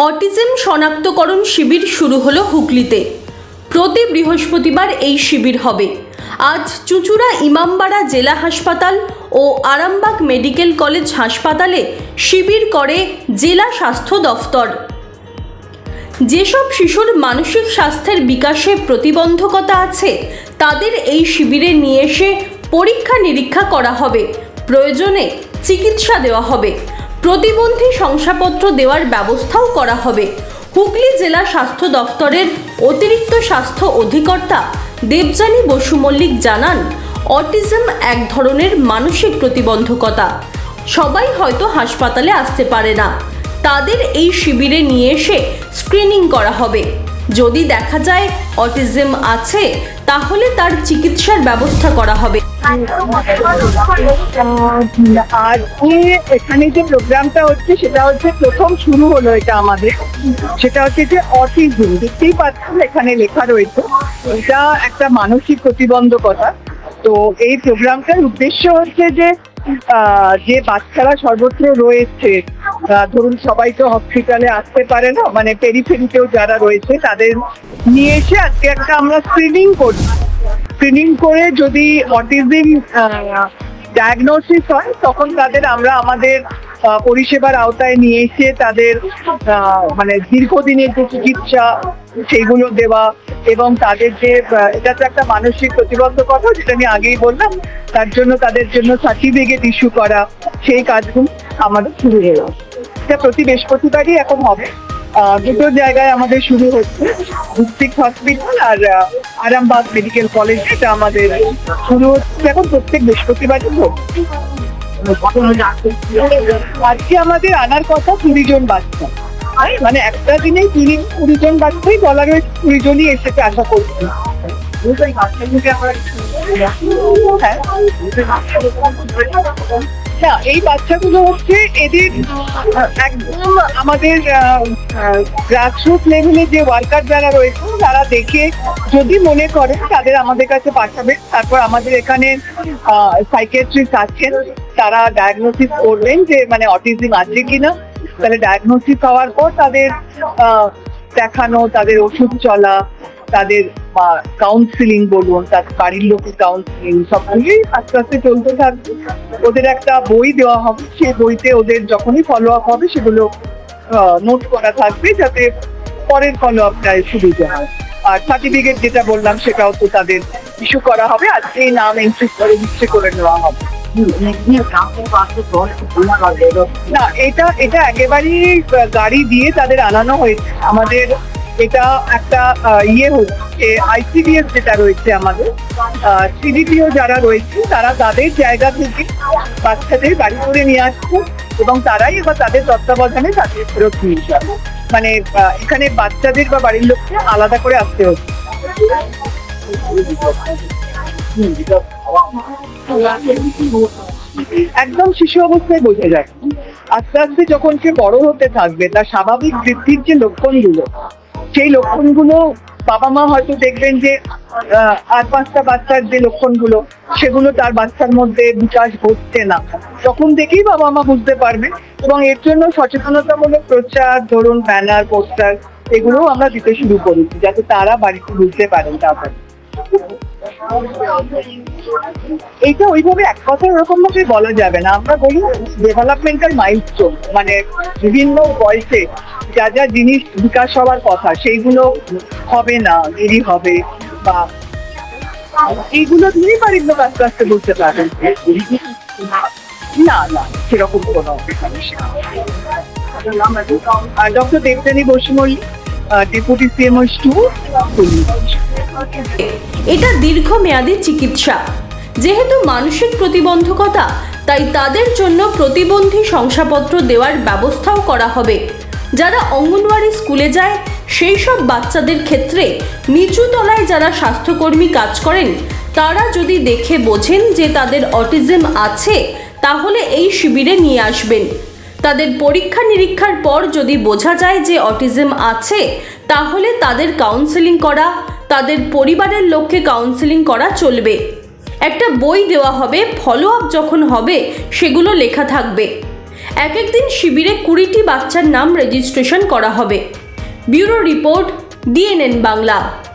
Autism শনাক্তকরণ শিবির শুরু হলো হুগলিতে। প্রতি বৃহস্পতিবার এই শিবির হবে। আজ চুঁচুড়া ইমামবাড়া জেলা হাসপাতাল ও আরামবাগ মেডিকেল কলেজ হাসপাতালে শিবির করে জেলা স্বাস্থ্য দফতর। যেসব শিশুর মানসিক স্বাস্থ্যের বিকাশে প্রতিবন্ধকতা আছে তাদের এই শিবিরে নিয়ে এসে পরীক্ষা নিরীক্ষা করা হবে, প্রয়োজনে চিকিৎসা দেওয়া হবে, প্রতিবন্ধী শংসাপত্র দেওয়ার ব্যবস্থাও করা হবে। হুগলি জেলা স্বাস্থ্য দফতরের অতিরিক্ত স্বাস্থ্য অধিকর্তা দেবযানী বসু মল্লিক জানান, অটিজম এক ধরনের মানসিক প্রতিবন্ধকতা। সবাই হয়তো হাসপাতালে আসতে পারে না, তাদের এই শিবিরে নিয়ে এসে স্ক্রিনিং করা হবে। যদি দেখা যায় অটিজম আছে তাহলে তার চিকিৎসার ব্যবস্থা করা হবে। আজকে এখানে যে প্রোগ্রামটা হচ্ছে সেটা হচ্ছে প্রথম শুরু হলো এটা আমাদের, সেটা হচ্ছে যে অটিজম। দেখতেই পাচ্ছেন এখানে লেখা রয়েছে, এটা একটা মানসিক প্রতিবন্ধকতা। তো এই প্রোগ্রামটার উদ্দেশ্য হচ্ছে যে বাচ্চারা সর্বত্র রয়েছে, ধরুন সবাই তো হসপিটালে আসতে পারে না, মানে পেরিফেরিতেও যারা রয়েছে তাদের নিয়ে এসে আজকে একটা আমরা স্ক্রিনিং করি। স্ক্রিনিং করে যদি অটিজম ডায়াগনোসিস হয় তখন তাদের আমরা আমাদের পরিষেবার আওতায় নিয়ে এসে তাদের মানে দীর্ঘদিনের যে চিকিৎসা সেইগুলো দেওয়া, এবং তাদের যে এটা তো একটা মানসিক প্রতিবন্ধকতা যেটা আমি আগেই বললাম, তার জন্য তাদের জন্য সার্টিফিকেট ইস্যু করা, সেই কাজগুলো আমাদের শুরু হলো। এটা প্রতি বৃহস্পতিবারই এখন হবে। দুটো জায়গায় আমাদের শুরু হচ্ছে, ডিস্ট্রিক্ট হসপিটাল আর আরামবাগ মেডিকেল কলেজ। এটা আমাদের শুরু হচ্ছে এখন প্রত্যেক বৃহস্পতিবারই হচ্ছে। আজকে আমাদের আনার কথা 20 জন বাচ্চা, মানে একটা দিনে 20 জন বাচ্চাই বলা রয়েছে, 20 জনই এসেছে আশা করছি। না, এই বাচ্চাগুলো হচ্ছে এদের একদম আমাদের গ্রাসরুট লেভেলে যে ওয়ার্কার যারা রয়েছে তারা দেখে যদি মনে করে তাদের আমাদের কাছে পাঠাবে। তারপর আমাদের এখানে সাইকিয়াট্রিস্ট আছেন, তারা ডায়াগনোসিস করবেন যে মানে অটিজম আছে কিনা। তাহলে ডায়াগনোসিস হওয়ার পর তাদের দেখানো, তাদের ওষুধ চলা, তাদের কাউন্সিলিং বলুন, তার বাড়ির লোকের কাউন্সিলিং, সবগুলোই আস্তে আস্তে চলতে থাকবে। ওদের একটা বই দেওয়া হবে, সেই বইতে ওদের যখনই ফলো আপ হবে সেগুলো নোট করা থাকবে যাতে পরের ফলো আপটায় সুবিধা হয়। আর সার্টিফিকেট যেটা বললাম সেটাও তো তাদের ইস্যু করা হবে, আজকে নাম এন্ট্রি করে রেজিস্ট্রি করে নেওয়া হবে। না, এটা একেবারেই গাড়ি দিয়ে তাদের আনানো হয়েছে। আমাদের এটা একটা হচ্ছে আইসিডিএস যেটা রয়েছে আমাদের, সিডিপিও যারা রয়েছে তারা তাদের জায়গা থেকে বাচ্চাদের গাড়ি করে নিয়ে আসছে এবং তারাই এবার তাদের তত্ত্বাবধানে তাদের ফেরত নিয়ে যাবে। মানে এখানে বাচ্চাদের বা বাড়ির লোককে আলাদা করে আসতে হচ্ছে। একদম শিশু অবস্থায় বোঝা যায়। আস্তে আস্তে যখন সে বড় হতে থাকবে তার স্বাভাবিক বৃদ্ধির যে লক্ষণগুলো, সেই লক্ষণগুলো বাবা মা হয়তো দেখবেন যে 8-5টা বাচ্চার যে লক্ষণগুলো সেগুলো তার বাচ্চার মধ্যে বিকাশ ঘটছে না, তখন দেখেই বাবা মা বুঝতে পারবে। এবং এর জন্য সচেতনতামূলক প্রচার, ধরুন ব্যানার, পোস্টার, এগুলোও আমরা দিতে শুরু করেছি যাতে তারা বাড়িতে বুঝতে পারেন। তারপর এইটা ওইভাবে এক কথায় ওরকম ভাবে বলা যাবে না, আমরা বলি ডেভেলপমেন্টাল মাইলস্টোন, মানে বিভিন্ন বয়সে যা যা জিনিস বিকাশ হওয়ার কথা সেইগুলো হবে না, দেরি হবে, বা এইগুলো দিয়েই বাড়ির লোক আস্তে আস্তে বুঝতে পারবেন। না না, সেরকম কোনো সমস্যা। Doctor Debjani Basu Mallick, deputy CMO 2। এটা দীর্ঘমেয়াদী চিকিৎসা। যেহেতু মানসিক প্রতিবন্ধকতা, তাই তাদের জন্য প্রতিবন্ধী শংসাপত্র দেওয়ার ব্যবস্থাও করা হবে। যারা অঙ্গনওয়াড়ি স্কুলে যায় সেই সব বাচ্চাদের ক্ষেত্রে নিচু তলায় যারা স্বাস্থ্যকর্মী কাজ করেন তারা যদি দেখে বোঝেন যে তাদের অটিজম আছে তাহলে এই শিবিরে নিয়ে আসবেন। তাদের পরীক্ষা নিরীক্ষার পর যদি বোঝা যায় যে অটিজম আছে তাহলে তাদের কাউন্সেলিং করা, তাদের পরিবারের লোককে কাউন্সেলিং করা চলবে। একটা বই দেওয়া হবে, ফলো আপ যখন হবে সেগুলো লেখা থাকবে। এক একদিন শিবিরে 20টি বাচ্চার নাম রেজিস্ট্রেশন করা হবে। Bureau report, DNN Bangla.